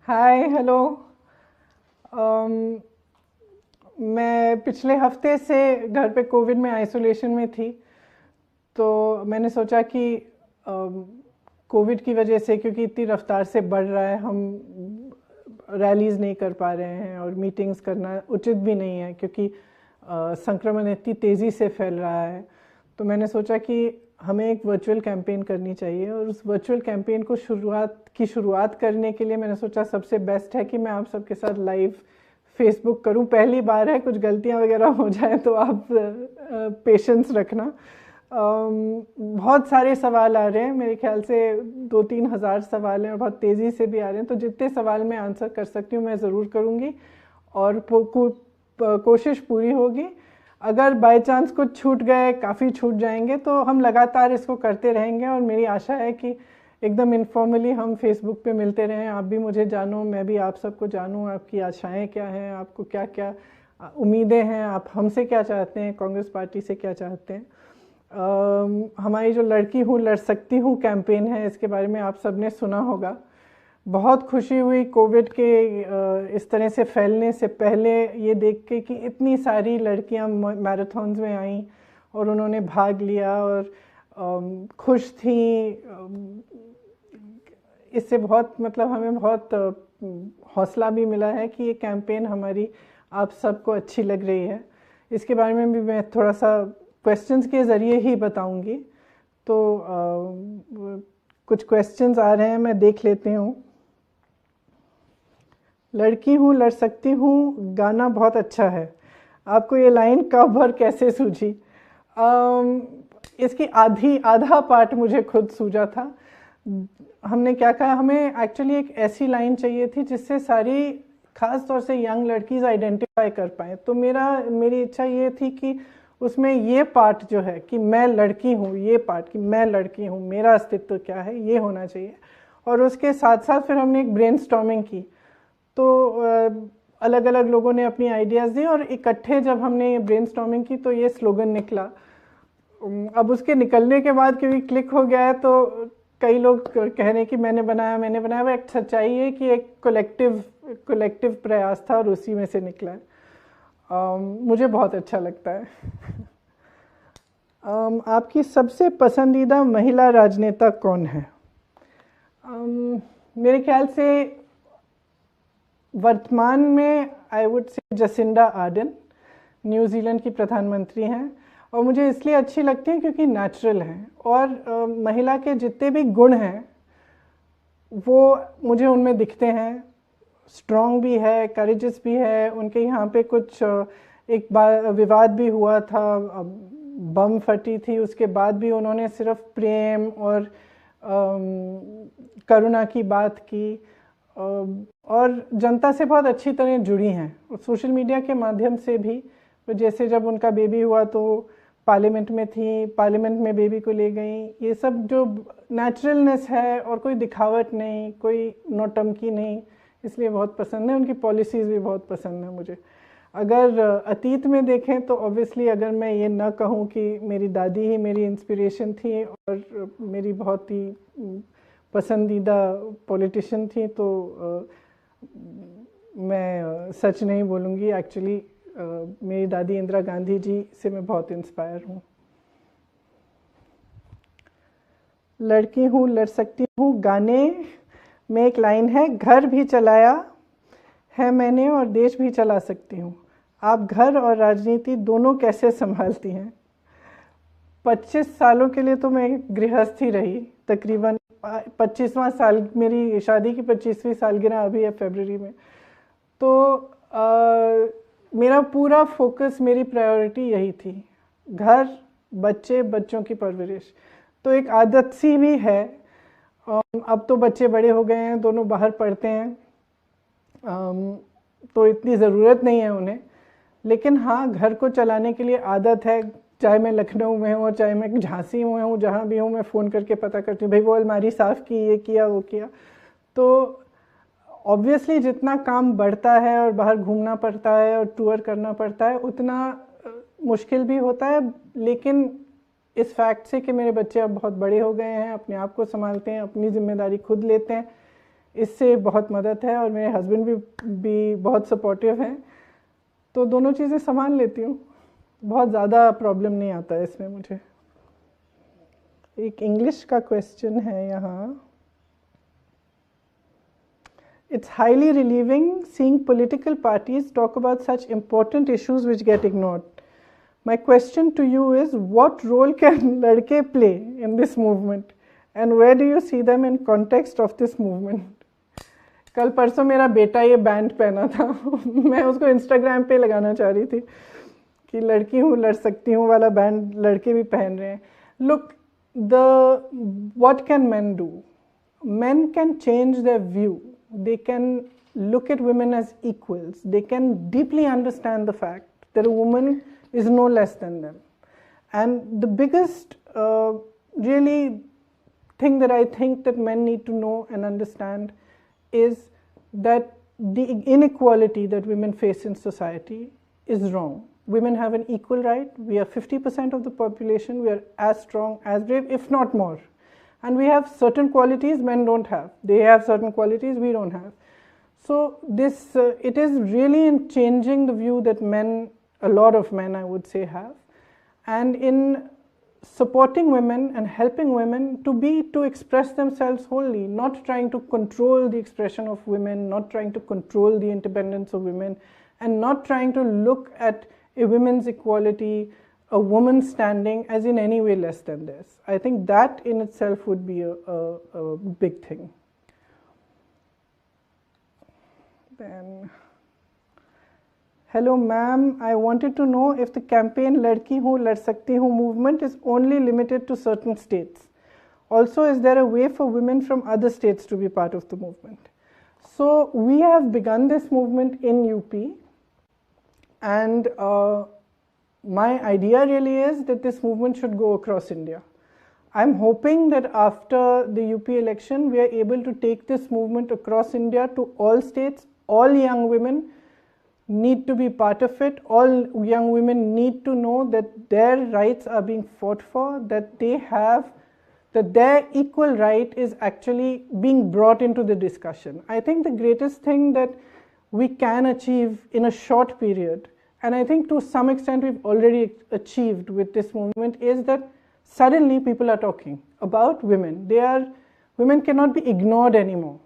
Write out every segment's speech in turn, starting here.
Hi hello. मैं पिछले हफ्ते से घर पे कोविड में आइसोलेशन में थी। तो मैंने सोचा कि कोविड की वजह से, क्योंकि इतनी रफ्तार से बढ़ रहा है, हम रैलीज़ नहीं कर पा रहे हैं और मीटिंग्स करना उचित भी नहीं है, क्योंकि संक्रमण इतनी तेज़ी से फैल रहा है। तो मैंने सोचा कि हमें एक वर्चुअल कैंपेन करनी चाहिए, और उस वर्चुअल कैंपेन को शुरुआत करने के लिए मैंने सोचा सबसे बेस्ट है कि मैं आप सबके साथ लाइव फेसबुक करूं। पहली बार है, कुछ गलतियां वगैरह हो जाए तो आप पेशेंस रखना। बहुत सारे सवाल आ रहे हैं, मेरे ख्याल से 2-3 हज़ार सवाल हैं और बहुत तेज़ी से भी आ रहे हैं। तो जितने सवाल मैं आंसर कर सकती हूँ मैं ज़रूर करूँगी, और कोशिश पूरी होगी। अगर बाय चांस कुछ छूट गए, काफ़ी छूट जाएंगे, तो हम लगातार इसको करते रहेंगे। और मेरी आशा है कि एकदम इनफॉर्मली हम फेसबुक पे मिलते रहें। आप भी मुझे जानो, मैं भी आप सबको जानूं। आपकी आशाएं क्या हैं, आपको क्या क्या उम्मीदें हैं, आप हमसे क्या चाहते हैं, कांग्रेस पार्टी से क्या चाहते हैं। हमारी जो लड़की हूँ लड़ सकती हूँ कैंपेन है, इसके बारे में आप सबने सुना होगा। बहुत खुशी हुई कोविड के इस तरह से फैलने से पहले ये देख के कि इतनी सारी लड़कियां मैराथन्स में आईं और उन्होंने भाग लिया और खुश थी। इससे बहुत मतलब हमें बहुत हौसला भी मिला है कि ये कैंपेन हमारी आप सबको अच्छी लग रही है। इसके बारे में भी मैं थोड़ा सा क्वेश्चंस के ज़रिए ही बताऊंगी। तो कुछ क्वेश्चंस आ रहे हैं, मैं देख लेती हूँ। लड़की हूँ लड़ सकती हूँ गाना बहुत अच्छा है, आपको ये लाइन कब और कैसे सूझी? इसकी आधा पार्ट मुझे खुद सूझा था। हमने क्या कहा, हमें एक्चुअली एक ऐसी लाइन चाहिए थी जिससे सारी, खास तौर से यंग लड़कीज आइडेंटिफाई कर पाए। तो मेरी इच्छा ये थी कि उसमें ये पार्ट जो है कि मैं लड़की हूँ, ये पार्ट कि मैं लड़की हूँ, मेरा अस्तित्व क्या है, ये होना चाहिए। और उसके साथ साथ फिर हमने एक ब्रेनस्टॉर्मिंग की। तो अलग अलग लोगों ने अपनी आइडियाज़ दी और इकट्ठे जब हमने ये ब्रेनस्टॉर्मिंग की तो ये स्लोगन निकला। अब उसके निकलने के बाद क्योंकि क्लिक हो गया है, तो कई लोग कह रहे हैं कि मैंने बनाया। वो एक सच्चाई है कि एक कलेक्टिव प्रयास था और उसी में से निकला है। मुझे बहुत अच्छा लगता है। आपकी सबसे पसंदीदा महिला राजनेता कौन है? मेरे ख्याल से वर्तमान में I would say Jacinda Ardern, New Zealand की प्रधानमंत्री हैं। और मुझे इसलिए अच्छी लगती हैं क्योंकि नेचुरल हैं, और महिला के जितने भी गुण हैं वो मुझे उनमें दिखते हैं। स्ट्रॉन्ग भी है, करेजियस भी है। उनके यहाँ पे कुछ एक बार विवाद भी हुआ था, बम फटी थी, उसके बाद भी उन्होंने सिर्फ प्रेम और करुणा की बात की, और जनता से बहुत अच्छी तरह जुड़ी हैं, और सोशल मीडिया के माध्यम से भी। तो जैसे जब उनका बेबी हुआ तो पार्लियामेंट में थी, पार्लियामेंट में बेबी को ले गई। ये सब जो नेचुरलनेस है और कोई दिखावट नहीं, कोई नौटंकी नहीं, इसलिए बहुत पसंद है। उनकी पॉलिसीज़ भी बहुत पसंद है मुझे। अगर अतीत में देखें तो ऑब्वियसली अगर मैं ये ना कहूँ कि मेरी दादी ही मेरी इंस्पिरेशन थी और मेरी बहुत ही पसंदीदा पॉलिटिशियन थी, तो मैं सच नहीं बोलूँगी। एक्चुअली मेरी दादी इंदिरा गांधी जी से मैं बहुत इंस्पायर हूँ। लड़की हूँ लड़ सकती हूँ गाने में एक लाइन है, घर भी चलाया है मैंने और देश भी चला सकती हूँ। आप घर और राजनीति दोनों कैसे संभालती हैं? 25 सालों के लिए तो मैं गृहस्थ ही रही, तकरीबन 25वां साल, मेरी शादी की 25वीं सालगिरह अभी है फरवरी में। तो मेरा पूरा फोकस, मेरी प्रायोरिटी यही थी, घर, बच्चे, बच्चों की परवरिश। तो एक आदत सी भी है। अब तो बच्चे बड़े हो गए हैं, दोनों बाहर पढ़ते हैं, तो इतनी ज़रूरत नहीं है उन्हें। लेकिन हाँ, घर को चलाने के लिए आदत है। चाहे मैं लखनऊ में हूँ, चाहे मैं झांसी में हूँ, जहाँ भी हूँ, मैं फ़ोन करके पता करती हूँ, भाई वो अलमारी साफ़ की, ये किया, वो किया। तो ऑब्वियसली जितना काम बढ़ता है और बाहर घूमना पड़ता है और टूर करना पड़ता है, उतना मुश्किल भी होता है। लेकिन इस फैक्ट से कि मेरे बच्चे अब बहुत बड़े हो गए हैं, अपने आप को संभालते हैं, अपनी जिम्मेदारी खुद लेते हैं, इससे बहुत मदद है, और मेरे हस्बैंड भी बहुत सपोर्टिव हैं, तो दोनों चीज़ें संभाल लेती हूँ, बहुत ज़्यादा प्रॉब्लम नहीं आता है इसमें मुझे। एक इंग्लिश का क्वेश्चन है यहाँ। It's highly relieving seeing political parties talk about such important issues which get ignored. My question to you is, what role can ladke play in this movement, and where do you see them in context of this movement? कल परसों मेरा बेटा ये band पहना था मैं उसको Instagram पे लगाना चाह रही थी कि लड़की हूँ लड़ सकती हूँ वाला बैंड लड़के भी पहन रहे हैं। Look, what can men do? Men can change their view. They can look at women as equals. They can deeply understand the fact that a woman is no less than them. And the biggest really thing that I think that men need to know and understand is that the inequality that women face in society is wrong. Women have an equal right. We are 50% of the population. We are as strong, as brave, if not more. And we have certain qualities men don't have. They have certain qualities we don't have. So this, it is really in changing the view that men, a lot of men I would say, have, and in supporting women and helping women to express themselves wholly, not trying to control the expression of women, not trying to control the independence of women, and not trying to look at a women's equality, a woman's standing as in any way less than theirs. I think that in itself would be a big thing. Then, hello ma'am, I wanted to know if the campaign Ladki Hu Lad Sakti Hu movement is only limited to certain states. Also, is there a way for women from other states to be part of the movement? So we have begun this movement in UP, and my idea really is that this movement should go across India. I'm hoping that after the UP election, we are able to take this movement across India to all states. All young women need to be part of it. All young women need to know that their rights are being fought for, that their equal right is actually being brought into the discussion. I think the greatest thing that we can achieve in a short period, and I think to some extent we've already achieved with this movement, is that suddenly people are talking about women. Women cannot be ignored anymore.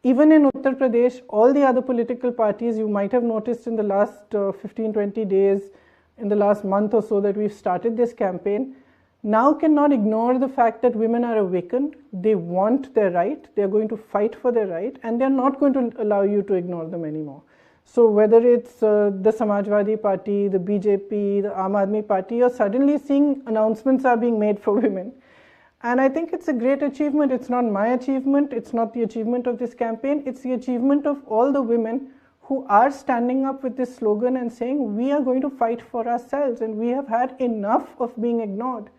Even in Uttar Pradesh, all the other political parties, you might have noticed in the last 15-20 days, in the last month or so that we've started this campaign, now cannot ignore the fact that women are awakened. They want their right. They're going to fight for their right, and they're not going to allow you to ignore them anymore. So whether it's the Samajwadi Party, the BJP, the Aam Aadmi Party, you're suddenly seeing announcements are being made for women. And I think it's a great achievement. It's not my achievement. It's not the achievement of this campaign. It's the achievement of all the women who are standing up with this slogan and saying, we are going to fight for ourselves, and we have had enough of being ignored.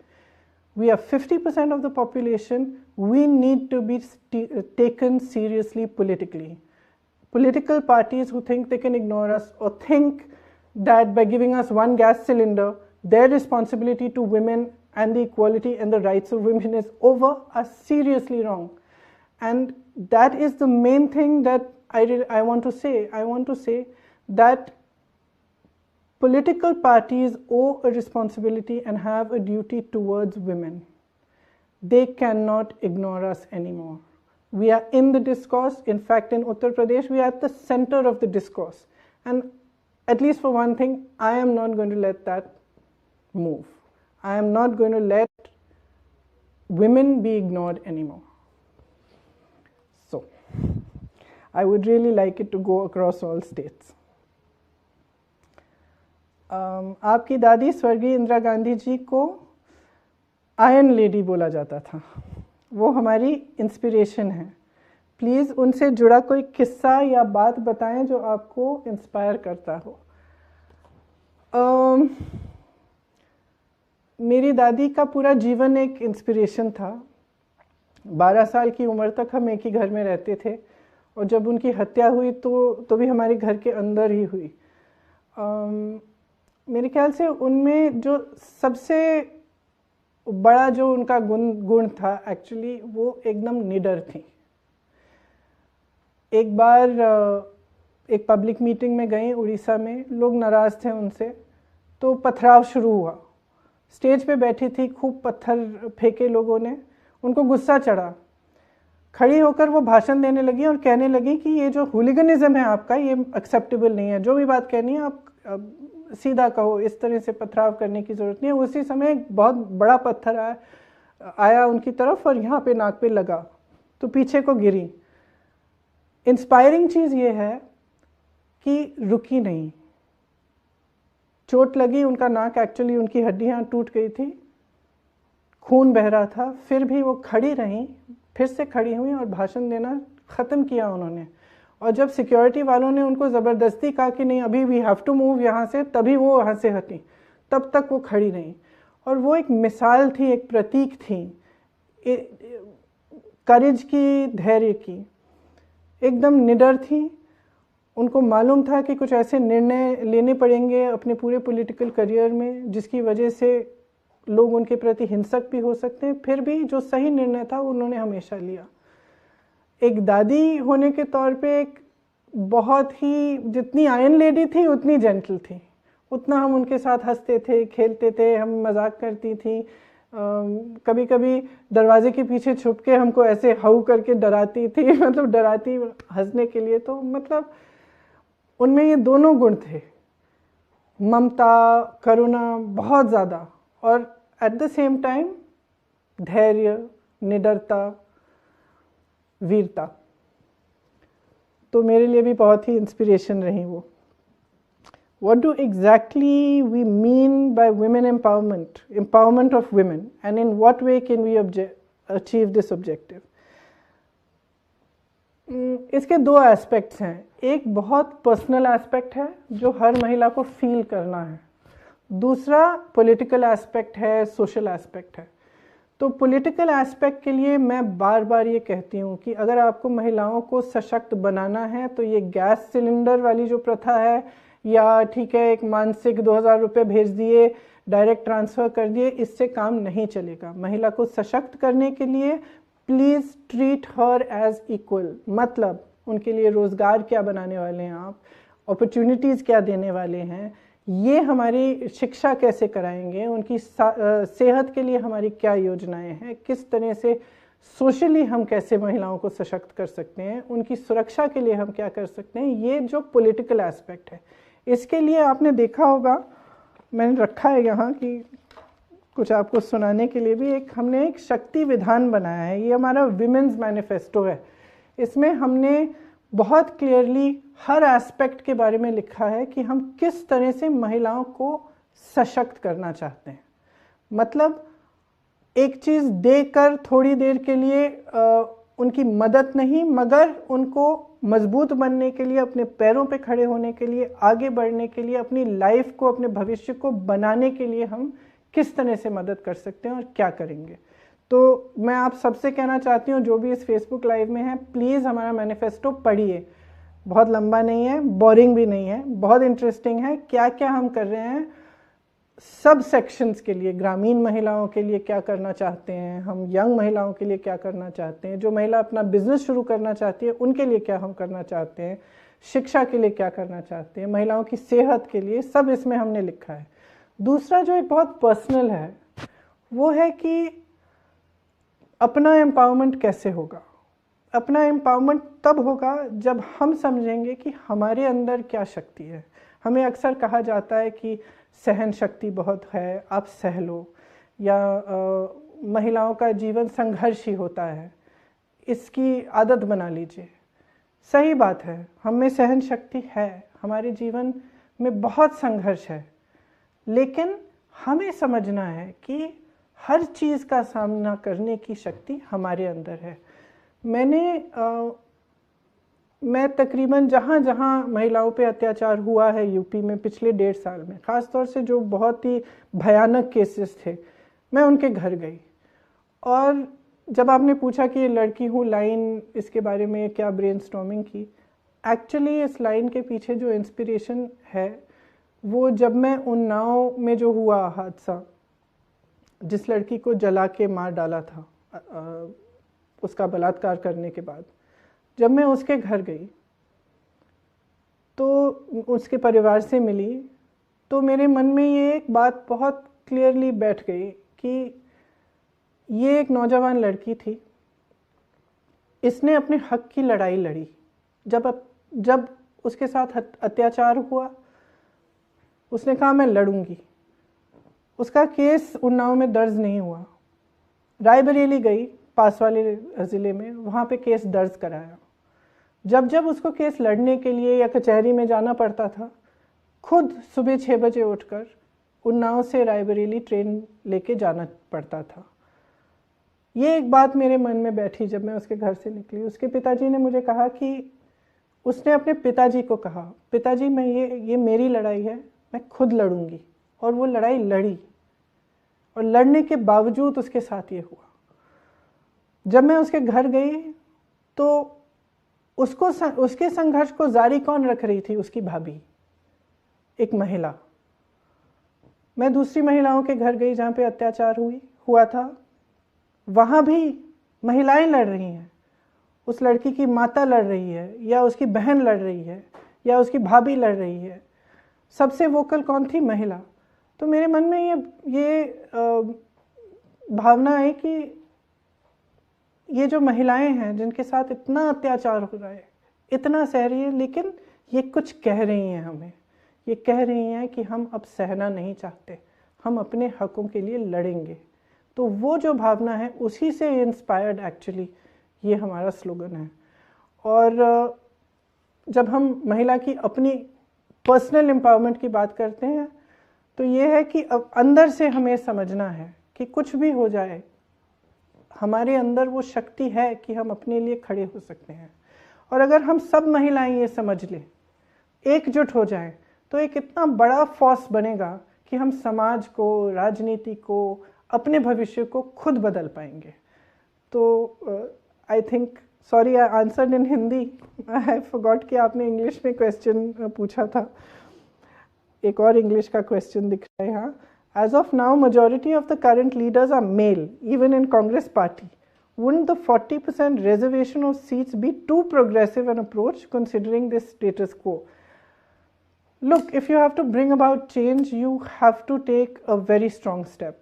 We are 50% of the population. We need to be taken seriously politically. Political parties who think they can ignore us, or think that by giving us one gas cylinder, their responsibility to women and the equality and the rights of women is over, are seriously wrong. And that is the main thing that I want to say. I want to say that political parties owe a responsibility and have a duty towards women. They cannot ignore us anymore. We are in the discourse. In fact, in Uttar Pradesh, we are at the center of the discourse. And at least for one thing, I am not going to let that move. I am not going to let women be ignored anymore. So, I would really like it to go across all states. आपकी दादी स्वर्गीय इंदिरा गांधी जी को iron lady बोला जाता था. वो हमारी inspiration है. प्लीज़ उनसे जुड़ा कोई किस्सा या बात बताएं जो आपको इंस्पायर करता हो. मेरी दादी का पूरा जीवन एक इंस्पिरेशन था. 12 साल की उम्र तक हम एक ही घर में रहते थे, और जब उनकी हत्या हुई तो भी हमारे घर के अंदर ही हुई. मेरे ख्याल से उनमें जो सबसे बड़ा जो उनका गुण था, एक्चुअली वो एकदम निडर थी. एक बार एक पब्लिक मीटिंग में गई उड़ीसा में, लोग नाराज़ थे उनसे, तो पथराव शुरू हुआ। स्टेज पे बैठी थी, खूब पत्थर फेंके लोगों ने, उनको गुस्सा चढ़ा। खड़ी होकर वो भाषण देने लगी और कहने लगी कि ये जो हुलिगनिज्म है आपका, ये एक्सेप्टेबल नहीं है, जो भी बात कहनी है आप सीधा कहो, इस तरह से पथराव करने की ज़रूरत नहीं है। उसी समय एक बहुत बड़ा पत्थर आया उनकी तरफ और यहाँ पे नाक पे लगा, तो पीछे को गिरी। इंस्पायरिंग चीज़ ये है कि रुकी नहीं, चोट लगी, उनका नाक एक्चुअली, उनकी हड्डियाँ टूट गई थी, खून बह रहा था, फिर भी वो खड़ी रहीं, फिर से खड़ी हुई और भाषण देना ख़त्म किया उन्होंने। और जब सिक्योरिटी वालों ने उनको ज़बरदस्ती कहा कि नहीं अभी वी हैव टू मूव यहाँ से, तभी वो वहाँ से हटी, तब तक वो खड़ी रहीं। और वो एक मिसाल थी, एक प्रतीक थी करेज की, धैर्य की, एकदम निडर थी। उनको मालूम था कि कुछ ऐसे निर्णय लेने पड़ेंगे अपने पूरे पॉलिटिकल करियर में जिसकी वजह से लोग उनके प्रति हिंसक भी हो सकते हैं, फिर भी जो सही निर्णय था उन्होंने हमेशा लिया। एक दादी होने के तौर पे एक बहुत ही, जितनी आयरन लेडी थी उतनी जेंटल थी, उतना हम उनके साथ हंसते थे, खेलते थे, हम मजाक करती थी। कभी कभी दरवाजे के पीछे छुप के हमको ऐसे हाउ करके डराती थी मतलब डराती हंसने के लिए। तो मतलब उनमें ये दोनों गुण थे, ममता, करुणा बहुत ज़्यादा, और एट द सेम टाइम धैर्य, निडरता, वीरता। तो मेरे लिए भी बहुत ही इंस्पिरेशन रही वो। What do exactly we mean by women empowerment, empowerment of women, and in what way can we achieve this objective? इसके दो एस्पेक्ट्स हैं। एक बहुत पर्सनल एस्पेक्ट है जो हर महिला को फील करना है, दूसरा पॉलिटिकल एस्पेक्ट है, सोशल एस्पेक्ट है। तो पॉलिटिकल एस्पेक्ट के लिए मैं बार बार ये कहती हूँ कि अगर आपको महिलाओं को सशक्त बनाना है तो ये गैस सिलेंडर वाली जो प्रथा है, या ठीक है एक मानसिक 2000 रुपये भेज दिए, डायरेक्ट ट्रांसफ़र कर दिए, इससे काम नहीं चलेगा। महिला को सशक्त करने के लिए please treat her as equal. मतलब उनके लिए रोज़गार क्या बनाने वाले हैं आप, अपॉर्चुनिटीज़ क्या देने वाले हैं, ये हमारी शिक्षा कैसे कराएंगे, उनकी सेहत के लिए हमारी क्या योजनाएं हैं, किस तरह से सोशली हम कैसे महिलाओं को सशक्त कर सकते हैं, उनकी सुरक्षा के लिए हम क्या कर सकते हैं, ये जो पॉलिटिकल एस्पेक्ट है। इसके लिए आपने देखा होगा, मैंने रखा है यहाँ कि कुछ आपको सुनाने के लिए भी, हमने एक शक्ति विधान बनाया है। ये हमारा विमेंस मैनिफेस्टो है। इसमें हमने बहुत क्लियरली हर एस्पेक्ट के बारे में लिखा है कि हम किस तरह से महिलाओं को सशक्त करना चाहते हैं। मतलब एक चीज़ देकर थोड़ी देर के लिए उनकी मदद नहीं, मगर उनको मजबूत बनने के लिए, अपने पैरों पे खड़े होने के लिए, आगे बढ़ने के लिए, अपनी लाइफ को, अपने भविष्य को बनाने के लिए हम किस तरह से मदद कर सकते हैं और क्या करेंगे। तो मैं आप सबसे कहना चाहती हूँ जो भी इस फेसबुक लाइव में है, प्लीज़ हमारा मैनिफेस्टो पढ़िए। बहुत लंबा नहीं है, बोरिंग भी नहीं है, बहुत इंटरेस्टिंग है। क्या क्या हम कर रहे हैं सब सेक्शंस के लिए, ग्रामीण महिलाओं के लिए क्या करना चाहते हैं हम, यंग महिलाओं के लिए क्या करना चाहते हैं, जो महिला अपना बिजनेस शुरू करना चाहती है उनके लिए क्या हम करना चाहते हैं, शिक्षा के लिए क्या करना चाहते हैं, महिलाओं की सेहत के लिए, सब इसमें हमने लिखा है। दूसरा जो एक बहुत पर्सनल है वो है कि अपना एम्पावरमेंट कैसे होगा। अपना एम्पावरमेंट तब होगा जब हम समझेंगे कि हमारे अंदर क्या शक्ति है। हमें अक्सर कहा जाता है कि सहन शक्ति बहुत है, आप सह लो, या महिलाओं का जीवन संघर्ष ही होता है, इसकी आदत बना लीजिए। सही बात है, हम में सहन शक्ति है, हमारे जीवन में बहुत संघर्ष है, लेकिन हमें समझना है कि हर चीज़ का सामना करने की शक्ति हमारे अंदर है। मैं तकरीबन जहाँ जहाँ महिलाओं पे अत्याचार हुआ है यूपी में पिछले 1.5 साल में, ख़ास तौर से जो बहुत ही भयानक केसेस थे, मैं उनके घर गई। और जब आपने पूछा कि ये लड़की हूँ लाइन, इसके बारे में क्या ब्रेनस्टॉर्मिंग की, एक्चुअली इस लाइन के पीछे जो इंस्पिरेशन है वो जब मैं उन्नाव में जो हुआ हादसा, जिस लड़की को जला के मार डाला था उसका बलात्कार करने के बाद, जब मैं उसके घर गई तो उसके परिवार से मिली, तो मेरे मन में ये एक बात बहुत क्लियरली बैठ गई कि ये एक नौजवान लड़की थी, इसने अपने हक की लड़ाई लड़ी। जब उसके साथ अत्याचार हुआ, उसने कहा मैं लड़ूंगी। उसका केस उन्नाव में दर्ज नहीं हुआ, रायबरेली गई पास वाले ज़िले में, वहाँ पे केस दर्ज कराया। जब उसको केस लड़ने के लिए या कचहरी में जाना पड़ता था, खुद सुबह 6 बजे उठकर उन्नाव से रायबरेली ट्रेन लेके जाना पड़ता था। ये एक बात मेरे मन में बैठी जब मैं उसके घर से निकली। उसके पिताजी ने मुझे कहा कि उसने अपने पिताजी को कहा, पिताजी मैं ये मेरी लड़ाई है, मैं खुद लड़ूंगी। और वो लड़ाई लड़ी, और लड़ने के बावजूद उसके साथ ये हुआ। जब मैं उसके घर गई तो उसके संघर्ष को जारी कौन रख रही थी? उसकी भाभी, एक महिला। मैं दूसरी महिलाओं के घर गई जहाँ पे अत्याचार हुआ था, वहाँ भी महिलाएं लड़ रही हैं। उस लड़की की माता लड़ रही है, या उसकी बहन लड़ रही है, या उसकी भाभी लड़ रही है। सबसे वोकल कौन थी? महिला। तो मेरे मन में ये भावना है कि ये जो महिलाएं हैं जिनके साथ इतना अत्याचार हो रहा है, इतना सह रही है, लेकिन ये कुछ कह रही हैं हमें। ये कह रही हैं कि हम अब सहना नहीं चाहते, हम अपने हकों के लिए लड़ेंगे। तो वो जो भावना है, उसी से इंस्पायर्ड एक्चुअली ये हमारा स्लोगन है। और जब हम महिला की अपनी पर्सनल एम्पावरमेंट की बात करते हैं, तो ये है कि अब अंदर से हमें समझना है कि कुछ भी हो जाए, हमारे अंदर वो शक्ति है कि हम अपने लिए खड़े हो सकते हैं। और अगर हम सब महिलाएं ये समझ लें, एकजुट हो जाएं, तो एक इतना बड़ा फोर्स बनेगा कि हम समाज को, राजनीति को, अपने भविष्य को खुद बदल पाएंगे। तो I think, sorry I answered in Hindi, I forgot कि आपने इंग्लिश में क्वेश्चन पूछा था। एक और इंग्लिश का क्वेश्चन दिख रहा है यहाँ। As of now, majority of the current leaders are male, even in Congress party. Wouldn't the 40% reservation of seats be too progressive an approach considering this status quo? Look, if you have to bring about change, you have to take a very strong step.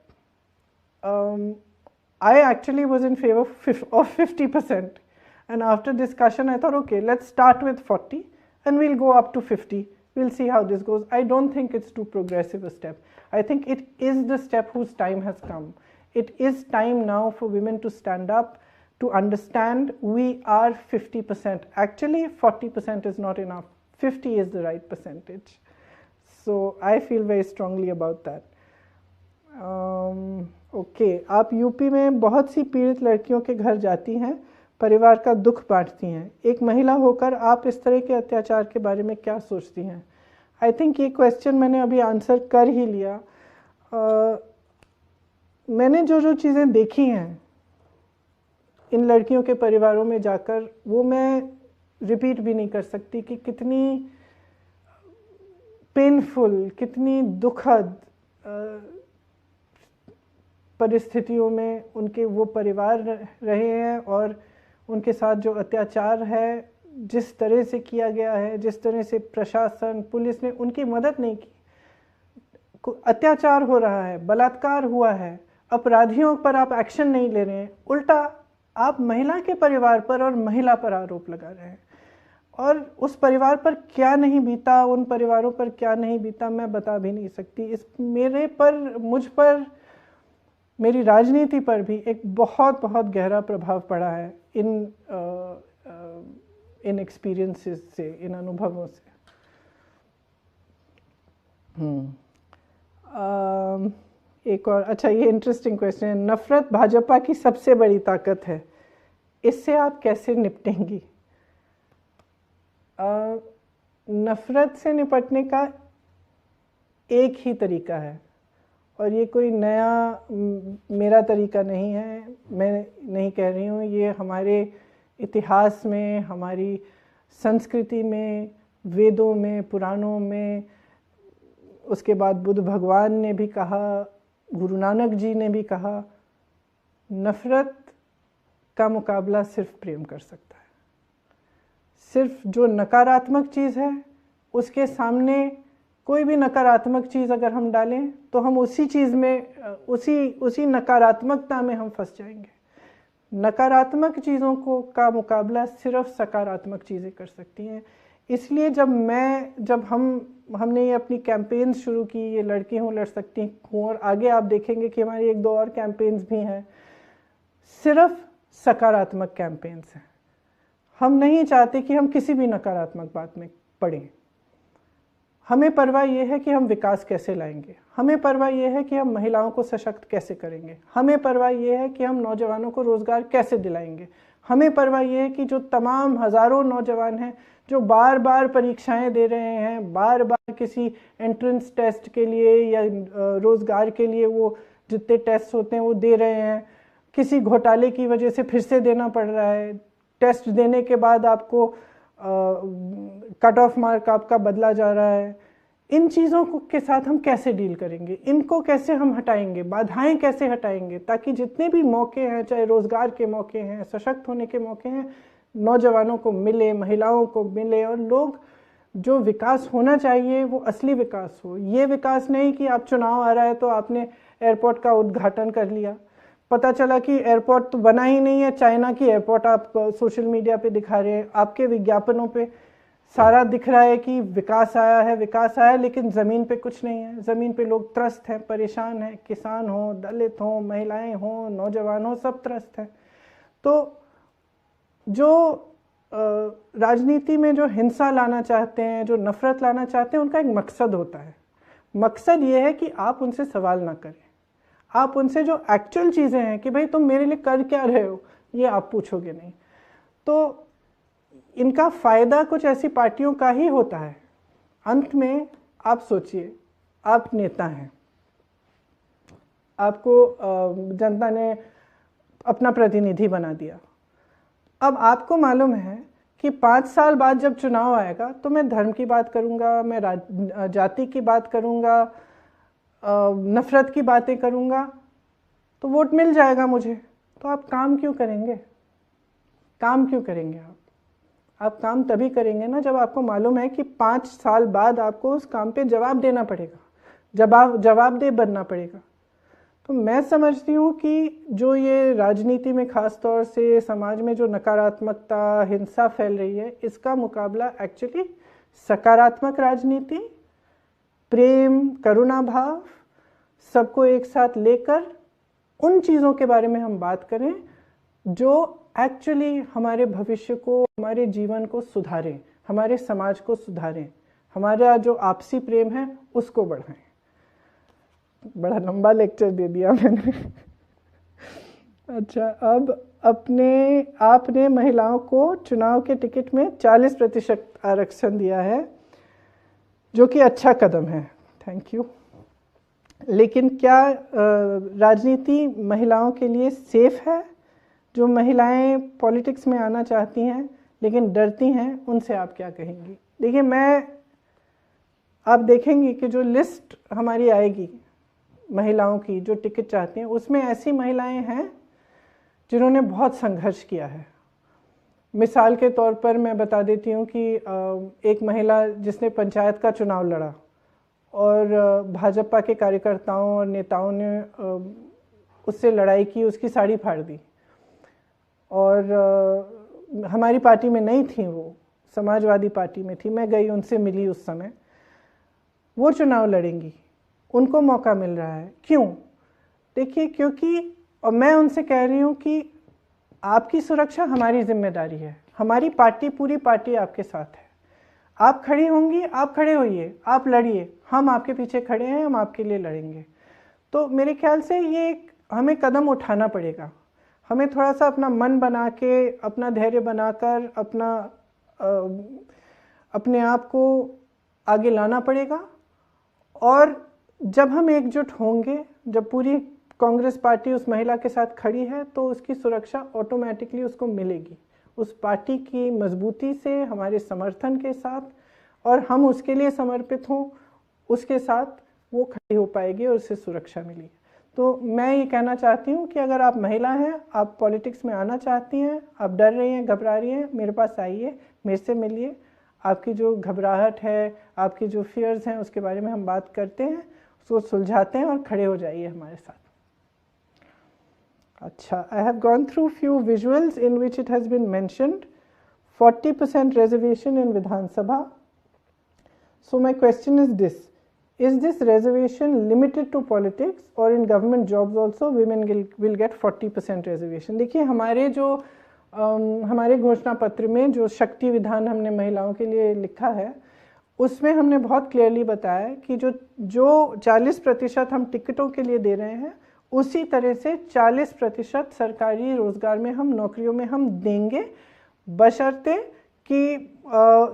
I actually was in favor of 50%. And after discussion, I thought, okay, let's start with 40 and we'll go up to 50. We'll see how this goes. I don't think it's too progressive a step. I think it is the step whose time has come. It is time now for women to stand up, to understand we are 50%. Actually, 40% is not enough. 50 is the right percentage. So I feel very strongly about that. Okay, आप UP में बहुत सी पीड़ित लड़कियों के घर जाती हैं, परिवार का दुख बांटती हैं। एक महिला होकर आप इस तरह के अत्याचार के बारे में क्या सोचती हैं? आई थिंक ये क्वेश्चन मैंने अभी आंसर कर ही लिया। मैंने जो चीज़ें देखी हैं इन लड़कियों के परिवारों में जाकर, वो मैं रिपीट भी नहीं कर सकती कि कितनी पेनफुल, कितनी दुखद परिस्थितियों में उनके वो परिवार रहे हैं, और उनके साथ जो अत्याचार है, जिस तरह से किया गया है, जिस तरह से प्रशासन, पुलिस ने उनकी मदद नहीं की। अत्याचार हो रहा है, बलात्कार हुआ है, अपराधियों पर आप एक्शन नहीं ले रहे हैं, उल्टा आप महिला के परिवार पर और महिला पर आरोप लगा रहे हैं। और उस परिवार पर क्या नहीं बीता, उन परिवारों पर क्या नहीं बीता, मैं बता भी नहीं सकती। इस मेरे पर, मुझ पर, मेरी राजनीति पर भी एक बहुत बहुत गहरा प्रभाव पड़ा है इन एक्सपीरियंसेस से, इन अनुभवों से। एक और, अच्छा, ये इंटरेस्टिंग क्वेश्चन है। नफरत भाजपा की सबसे बड़ी ताकत है, इससे आप कैसे निपटेंगी? नफरत से निपटने का एक ही तरीका है, और ये कोई नया मेरा तरीका नहीं है, मैं नहीं कह रही हूँ। ये हमारे इतिहास में, हमारी संस्कृति में, वेदों में, पुराणों में, उसके बाद बुद्ध भगवान ने भी कहा, गुरु नानक जी ने भी कहा, नफरत का मुकाबला सिर्फ प्रेम कर सकता है। सिर्फ जो नकारात्मक चीज़ है उसके सामने कोई भी नकारात्मक चीज़ अगर हम डालें तो हम उसी चीज़ में उसी नकारात्मकता में हम फंस जाएंगे। नकारात्मक चीज़ों को का मुकाबला सिर्फ सकारात्मक चीज़ें कर सकती हैं। इसलिए जब हमने ये अपनी कैंपेन्स शुरू की, ये लड़की हूँ लड़ सकती हूँ, और आगे आप देखेंगे कि हमारी 1-2 और कैंपेन्स भी हैं, सिर्फ सकारात्मक कैंपेन्स हैं। हम नहीं चाहते कि हम किसी भी नकारात्मक बात में पड़ें। हमें परवाह ये है कि हम विकास कैसे लाएंगे, हमें परवाह ये है कि हम महिलाओं को सशक्त कैसे करेंगे, हमें परवाह ये है कि हम नौजवानों को रोज़गार कैसे दिलाएंगे, हमें परवाह ये है कि जो तमाम हज़ारों नौजवान हैं जो बार बार परीक्षाएं दे रहे हैं, बार बार किसी एंट्रेंस टेस्ट के लिए या रोज़गार के लिए वो जितने टेस्ट होते हैं वो दे रहे हैं, किसी घोटाले की वजह से फिर से देना पड़ रहा है, टेस्ट देने के बाद आपको कट ऑफ मार्क आपका बदला जा रहा है। इन चीज़ों के साथ हम कैसे डील करेंगे, इनको कैसे हम हटाएंगे, बाधाएं कैसे हटाएंगे, ताकि जितने भी मौके हैं, चाहे रोज़गार के मौके हैं, सशक्त होने के मौके हैं, नौजवानों को मिले, महिलाओं को मिले, और लोग जो विकास होना चाहिए वो असली विकास हो। ये विकास नहीं कि आप चुनाव आ रहा है तो आपने एयरपोर्ट का उद्घाटन कर लिया, पता चला कि एयरपोर्ट तो बना ही नहीं है, चाइना की एयरपोर्ट आप सोशल मीडिया पे दिखा रहे हैं, आपके विज्ञापनों पे सारा दिख रहा है कि विकास आया है विकास आया है, लेकिन ज़मीन पे कुछ नहीं है। ज़मीन पे लोग त्रस्त हैं, परेशान हैं, किसान हो, दलित हो, महिलाएं हो, नौजवान हो, सब त्रस्त हैं। तो जो राजनीति में जो हिंसा लाना चाहते हैं, जो नफरत लाना चाहते हैं, उनका एक मकसद होता है। मकसद ये है कि आप उनसे सवाल ना करें, आप उनसे जो एक्चुअल चीज़ें हैं कि भाई तुम मेरे लिए कर क्या रहे हो, ये आप पूछोगे नहीं। तो इनका फ़ायदा कुछ ऐसी पार्टियों का ही होता है। अंत में आप सोचिए, आप नेता हैं, आपको जनता ने अपना प्रतिनिधि बना दिया। अब आपको मालूम है कि 5 साल बाद जब चुनाव आएगा तो मैं धर्म की बात करूंगा, मैं जाति की बात करूंगा, नफरत की बातें करूंगा, तो वोट मिल जाएगा मुझे। तो आप काम क्यों करेंगे? काम क्यों करेंगे आप काम तभी करेंगे ना जब आपको मालूम है कि 5 साल बाद आपको उस काम पे जवाब देना पड़ेगा, जवाबदेह बनना पड़ेगा। तो मैं समझती हूँ कि जो ये राजनीति में ख़ास तौर से समाज में जो नकारात्मकता, हिंसा फैल रही है, इसका मुकाबला एक्चुअली सकारात्मक राजनीति, प्रेम, करुणा भाव, सबको एक साथ लेकर उन चीज़ों के बारे में हम बात करें जो एक्चुअली हमारे भविष्य को, हमारे जीवन को सुधारें, हमारे समाज को सुधारें, हमारा जो आपसी प्रेम है उसको बढ़ाएं। बड़ा लंबा लेक्चर दे दिया मैंने। अच्छा, अब आपने महिलाओं को चुनाव के टिकट में 40% आरक्षण दिया है, जो कि अच्छा कदम है, थैंक यू। लेकिन क्या राजनीति महिलाओं के लिए सेफ है? जो महिलाएं पॉलिटिक्स में आना चाहती हैं लेकिन डरती हैं, उनसे आप क्या कहेंगी? देखिए, आप देखेंगे कि जो लिस्ट हमारी आएगी महिलाओं की जो टिकट चाहती हैं, उसमें ऐसी महिलाएं हैं जिन्होंने बहुत संघर्ष किया है। मिसाल के तौर पर मैं बता देती हूँ कि एक महिला जिसने पंचायत का चुनाव लड़ा और भाजपा के कार्यकर्ताओं और नेताओं ने उससे लड़ाई की, उसकी साड़ी फाड़ दी, और हमारी पार्टी में नहीं थी, वो समाजवादी पार्टी में थी। मैं गई, उनसे मिली उस समय। वो चुनाव लड़ेंगी, उनको मौका मिल रहा है। क्यों? देखिए, क्योंकि, और मैं उनसे कह रही हूँ कि आपकी सुरक्षा हमारी जिम्मेदारी है, हमारी पार्टी, पूरी पार्टी आपके साथ है। आप खड़ी होंगी, आप खड़े होइए, आप लड़िए, हम आपके पीछे खड़े हैं, हम आपके लिए लड़ेंगे। तो मेरे ख्याल से ये हमें कदम उठाना पड़ेगा। हमें थोड़ा सा अपना मन बना के, अपना धैर्य बनाकर, अपने आप को आगे लाना पड़ेगा। और जब हम एकजुट होंगे, जब पूरी कांग्रेस पार्टी उस महिला के साथ खड़ी है, तो उसकी सुरक्षा ऑटोमेटिकली उसको मिलेगी, उस पार्टी की मजबूती से, हमारे समर्थन के साथ, और हम उसके लिए समर्पित हों, उसके साथ वो खड़ी हो पाएगी और उससे सुरक्षा मिलेगी। तो मैं ये कहना चाहती हूँ कि अगर आप महिला हैं, आप पॉलिटिक्स में आना चाहती हैं, आप डर रही हैं, घबरा रही हैं, मेरे पास आइए, मेरे से मिलिए, आपकी जो घबराहट है, आपकी जो फियर्स हैं, उसके बारे में हम बात करते हैं, उसको सुलझाते हैं और खड़े हो जाइए हमारे साथ। अच्छा, I have gone through few visuals in which it has been mentioned 40% reservation in Vidhan Sabha. So my question is this reservation limited to politics or in government jobs also women will get 40% reservation? देखिए हमारे घोषणा पत्र में जो शक्ति विधान हमने महिलाओं के लिए लिखा है, उसमें हमने बहुत क्लियरली बताया कि जो 40% हम टिकटों के लिए दे रहे हैं, उसी तरह से 40% सरकारी रोजगार में हम नौकरियों में हम देंगे, बशर्ते कि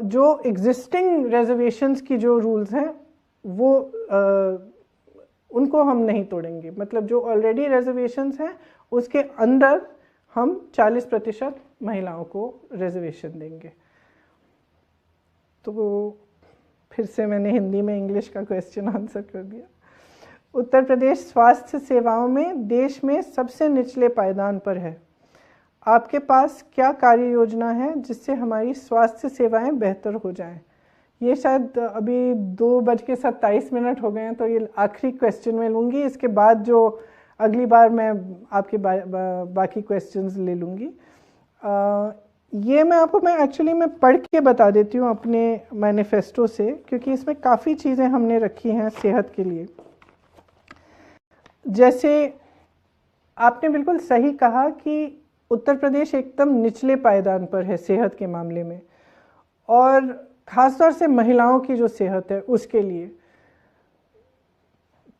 जो एग्जिस्टिंग रिजर्वेशंस की जो रूल्स हैं वो उनको हम नहीं तोड़ेंगे। मतलब जो ऑलरेडी रिजर्वेशंस हैं उसके अंदर हम 40% महिलाओं को रिजर्वेशन देंगे। तो फिर से मैंने हिंदी में इंग्लिश का क्वेश्चन आंसर कर दिया। उत्तर प्रदेश स्वास्थ्य सेवाओं में देश में सबसे निचले पायदान पर है। आपके पास क्या कार्य योजना है जिससे हमारी स्वास्थ्य सेवाएं बेहतर हो जाएं? ये शायद अभी 2:27 हो गए हैं, तो ये आखिरी क्वेश्चन मैं लूँगी। इसके बाद जो अगली बार मैं आपके बाकी क्वेश्चंस ले लूँगी। ये मैं एक्चुअली मैं पढ़ के बता देती हूँ अपने मैनिफेस्टो से, क्योंकि इसमें काफ़ी चीज़ें हमने रखी हैं सेहत के लिए। जैसे आपने बिल्कुल सही कहा कि उत्तर प्रदेश एकदम निचले पायदान पर है सेहत के मामले में, और ख़ासतौर से महिलाओं की जो सेहत है उसके लिए।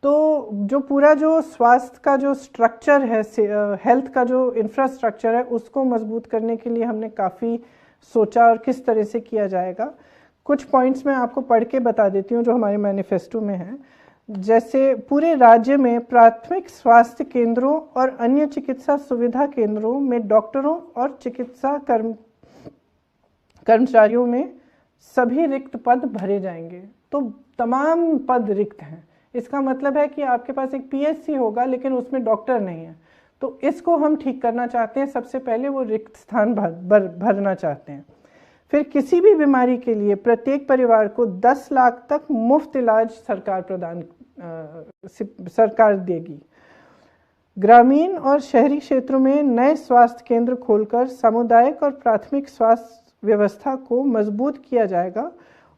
तो जो पूरा जो स्वास्थ्य का जो स्ट्रक्चर है, हेल्थ का जो इंफ्रास्ट्रक्चर है, उसको मजबूत करने के लिए हमने काफ़ी सोचा और किस तरह से किया जाएगा। कुछ पॉइंट्स मैं आपको पढ़ के बता देती हूँ जो हमारे मैनिफेस्टो में है। जैसे पूरे राज्य में प्राथमिक स्वास्थ्य केंद्रों और अन्य चिकित्सा सुविधा केंद्रों में डॉक्टरों और चिकित्सा कर्मचारियों में सभी रिक्त पद भरे जाएंगे। तो तमाम पद रिक्त हैं। इसका मतलब है कि आपके पास एक पीएचसी होगा लेकिन उसमें डॉक्टर नहीं है। तो इसको हम ठीक करना चाहते हैं। सबसे पहले वो रिक्त स्थान भरना चाहते हैं। फिर किसी भी बीमारी के लिए प्रत्येक परिवार को 10 लाख तक मुफ्त इलाज सरकार देगी। ग्रामीण और शहरी क्षेत्रों में नए स्वास्थ्य केंद्र खोलकर सामुदायिक और प्राथमिक स्वास्थ्य व्यवस्था को मजबूत किया जाएगा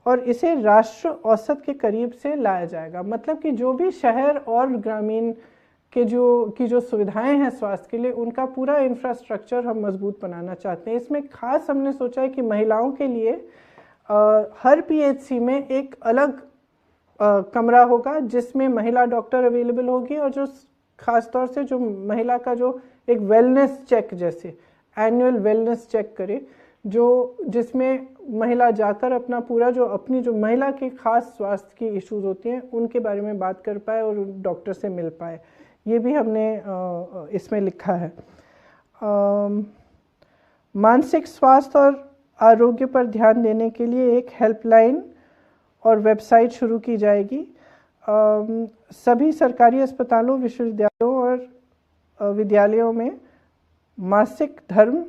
और इसे राष्ट्र औसत के करीब से लाया जाएगा। मतलब कि जो भी शहर और ग्रामीण के जो सुविधाएं हैं स्वास्थ्य के लिए, उनका पूरा इंफ्रास्ट्रक्चर हम मजबूत बनाना चाहते हैं। इसमें खास हमने सोचा है कि महिलाओं के लिए हर पीएचसी में एक अलग कमरा होगा जिसमें महिला डॉक्टर अवेलेबल होगी, और जो खास तौर से जो महिला का जो एक वेलनेस चेक, जैसे एनुअल वेलनेस चेक करे, जिसमें महिला जाकर अपना पूरा अपनी जो महिला के खास स्वास्थ्य की इश्यूज होती हैं उनके बारे में बात कर पाए और डॉक्टर से मिल पाए। ये भी हमने इसमें लिखा है। मानसिक स्वास्थ्य और आरोग्य पर ध्यान देने के लिए एक हेल्पलाइन और वेबसाइट शुरू की जाएगी। सभी सरकारी अस्पतालों, विश्वविद्यालयों और विद्यालयों में मासिक धर्म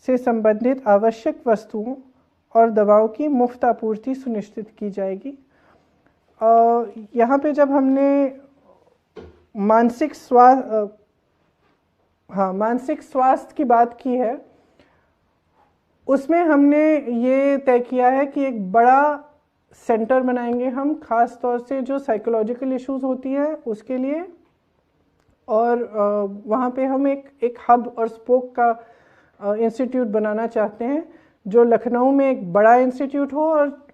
से संबंधित आवश्यक वस्तुओं और दवाओं की मुफ्त आपूर्ति सुनिश्चित की जाएगी। यहाँ पे जब हमने मानसिक स्वास्थ्य की बात की है, उसमें हमने ये तय किया है कि एक बड़ा सेंटर बनाएंगे हम, खास तौर से जो साइकोलॉजिकल इश्यूज होती हैं उसके लिए, और वहाँ पे हम एक हब और स्पोक का इंस्टीट्यूट बनाना चाहते हैं, जो लखनऊ में एक बड़ा इंस्टीट्यूट हो और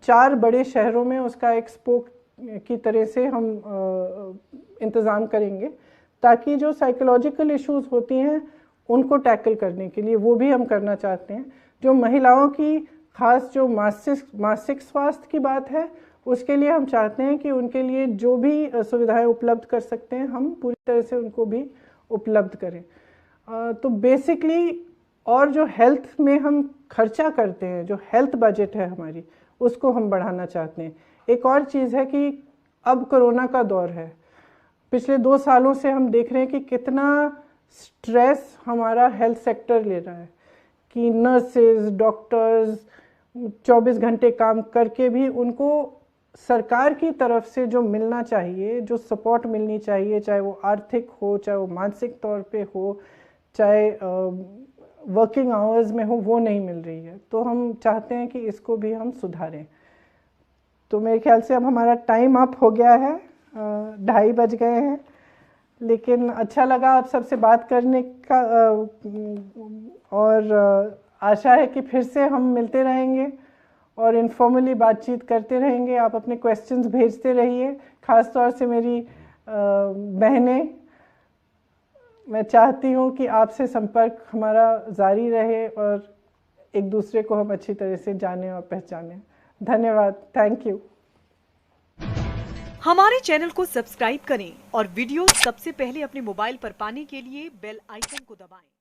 4 बड़े शहरों में उसका एक स्पोक की तरह से हम इंतज़ाम करेंगे, ताकि जो साइकोलॉजिकल इश्यूज होती हैं उनको टैकल करने के लिए वो भी हम करना चाहते हैं। जो महिलाओं की खास जो मासिक स्वास्थ्य की बात है, उसके लिए हम चाहते हैं कि उनके लिए जो भी सुविधाएं उपलब्ध कर सकते हैं हम पूरी तरह से उनको भी उपलब्ध करें। तो बेसिकली, और जो हेल्थ में हम खर्चा करते हैं, जो हेल्थ बजट है हमारी, उसको हम बढ़ाना चाहते हैं। एक और चीज़ है कि अब कोरोना का दौर है। पिछले 2 सालों से हम देख रहे हैं कि कितना स्ट्रेस हमारा हेल्थ सेक्टर ले रहा है, कि नर्सेज डॉक्टर्स 24 घंटे काम करके भी उनको सरकार की तरफ से जो मिलना चाहिए, जो सपोर्ट मिलनी चाहिए, चाहे वो आर्थिक हो, चाहे वो मानसिक तौर पे हो, चाहे वर्किंग आवर्स में हो, वो नहीं मिल रही है। तो हम चाहते हैं कि इसको भी हम सुधारें। तो मेरे ख्याल से अब हमारा टाइम अप हो गया है, 2:30 बज गए हैं, लेकिन अच्छा लगा आप सबसे बात करने का, और आशा है कि फिर से हम मिलते रहेंगे और इनफॉर्मली बातचीत करते रहेंगे। आप अपने क्वेश्चंस भेजते रहिए, ख़ास तौर से मेरी बहनें, मैं चाहती हूँ कि आपसे संपर्क हमारा जारी रहे और एक दूसरे को हम अच्छी तरह से जानें और पहचानें। धन्यवाद, थैंक यू। हमारे चैनल को सब्सक्राइब करें और वीडियो सबसे पहले अपने मोबाइल पर पाने के लिए बेल आइकन को दबाएं।